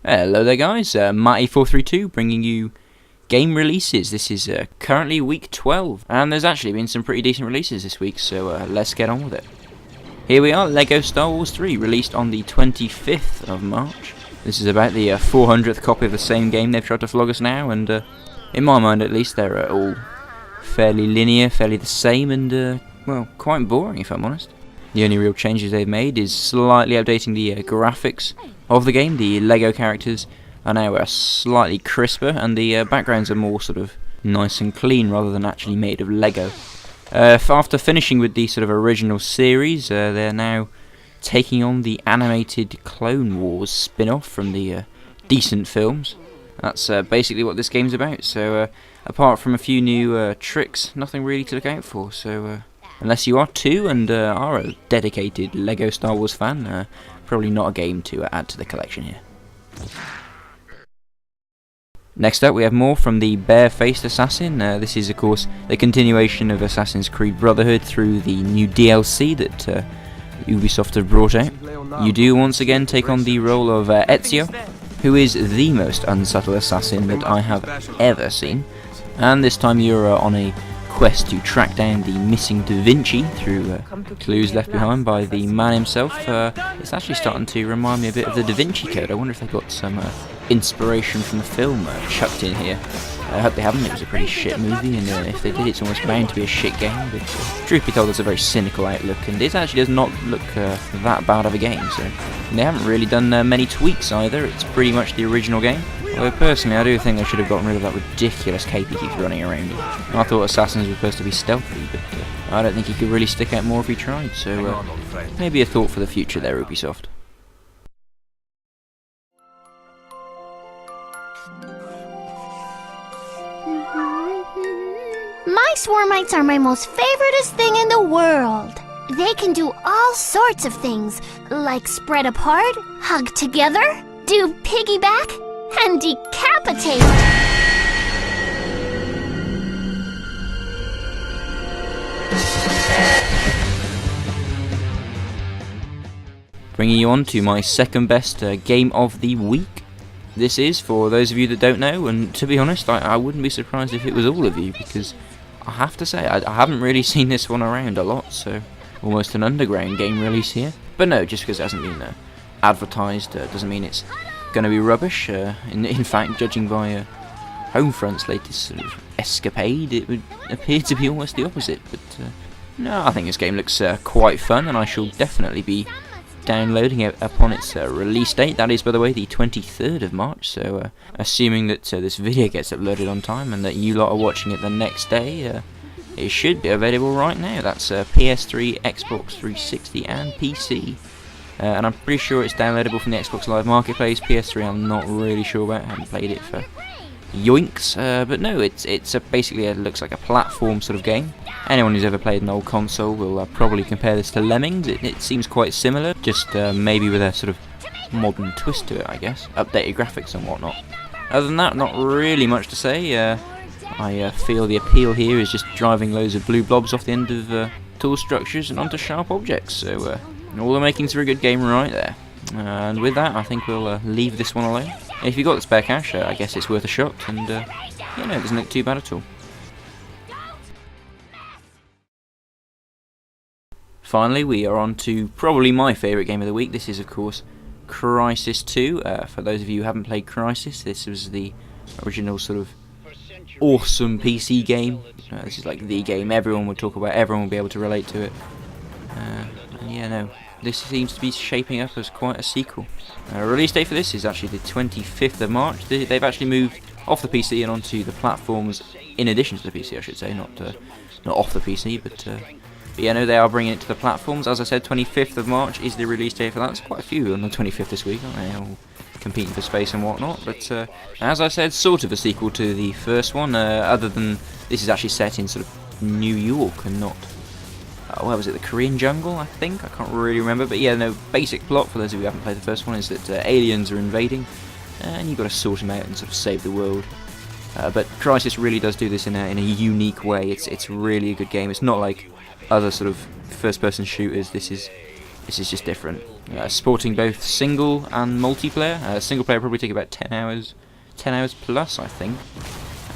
Hello there guys, Matty432 bringing you game releases. This is currently week 12, and there's actually been some pretty decent releases this week, so let's get on with it. Here we are, LEGO Star Wars 3, released on the 25th of March. This is about the 400th copy of the same game they've tried to flog us now, and in my mind at least, they're all fairly linear, fairly the same, and well, quite boring if I'm honest. The only real changes they've made is slightly updating the graphics of the game. The LEGO characters are now slightly crisper, and the backgrounds are more sort of nice and clean rather than actually made of LEGO. After finishing with the sort of original series, they're now taking on the animated Clone Wars spin-off from the decent films. That's basically what this game's about, so apart from a few new tricks, nothing really to look out for, so unless you are too and are a dedicated LEGO Star Wars fan, probably not a game to add to the collection here. Next up we have more from the Bare-Faced Assassin. This is of course the continuation of Assassin's Creed Brotherhood through the new DLC that Ubisoft have brought out. You do once again take on the role of Ezio, who is the most unsubtle assassin that I have ever seen, and this time you're on a quest to track down the missing Da Vinci through clues left behind by the man himself. It's actually starting to remind me a bit of the Da Vinci Code. I wonder if they got some inspiration from the film chucked in here. I hope they haven't. It was a pretty shit movie, and if they did, it's almost bound to be a shit game. But truth be told, it's a very cynical outlook, and it actually does not look that bad of a game. So and they haven't really done many tweaks either. It's pretty much the original game. Although personally, I do think they should have gotten rid of that ridiculous cape he keeps running around in. I thought assassins were supposed to be stealthy, but I don't think he could really stick out more if he tried. So maybe a thought for the future there, Ubisoft. My Swarmites are my most favoritist thing in the world. They can do all sorts of things, like spread apart, hug together, do piggyback, and decapitate. Bringing you on to my second best game of the week. This is, for those of you that don't know, and to be honest, I wouldn't be surprised if it was all of you, because I have to say, I haven't really seen this one around a lot, so almost an underground game release here. But no, just because it hasn't been advertised doesn't mean it's going to be rubbish. In fact, judging by Homefront's latest sort of escapade, it would appear to be almost the opposite. But no, I think this game looks quite fun, and I shall definitely be downloading it upon its release date. That is, by the way, the 23rd of March, so assuming that this video gets uploaded on time and that you lot are watching it the next day, it should be available right now. That's PS3, Xbox 360 and PC. And I'm pretty sure it's downloadable from the Xbox Live Marketplace. PS3 I'm not really sure about, I haven't played it for yoinks, but no, it's basically it looks like a platform sort of game. Anyone who's ever played an old console will probably compare this to Lemmings. It seems quite similar, just maybe with a sort of modern twist to it, I guess. Updated graphics and whatnot. Other than that, not really much to say. I feel the appeal here is just driving loads of blue blobs off the end of tall structures and onto sharp objects, so all the makings for a good game right there. And with that, I think we'll leave this one alone. If you've got the spare cash, I guess it's worth a shot, and you know, it doesn't look too bad at all. Finally, we are on to probably my favourite game of the week. This is, of course, Crysis II. For those of you who haven't played Crysis, this was the original sort of awesome PC game. This is like the game everyone would talk about, everyone would be able to relate to it. And yeah, no, this seems to be shaping up as quite a sequel. Release date for this is actually the 25th of March. They've actually moved off the PC and onto the platforms, in addition to the PC, I should say, not off the PC, but yeah, no, they are bringing it to the platforms. As I said, 25th of March is the release date for that. There's quite a few on the 25th this week, aren't they? All competing for space and whatnot. But as I said, sort of a sequel to the first one, other than this is actually set in sort of New York and not, where was it, the Korean jungle, I think? I can't really remember. But yeah, no, basic plot, for those of you who haven't played the first one, is that aliens are invading, and you've got to sort them out and sort of save the world. But Crysis really does do this in a unique way. It's really a good game. It's not like other sort of first-person shooters. This is This is just different. Supporting both single and multiplayer. Single player probably take about 10 hours plus, I think.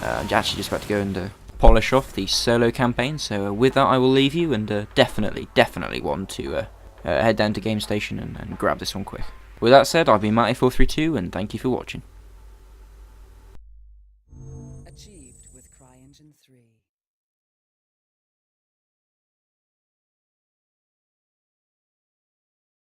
I'm actually just about to go and polish off the solo campaign, so with that I will leave you, and definitely want to head down to Game Station and grab this one quick. With that said, I've been Matty432, and thank you for watching. Achieved with CryEngine 3.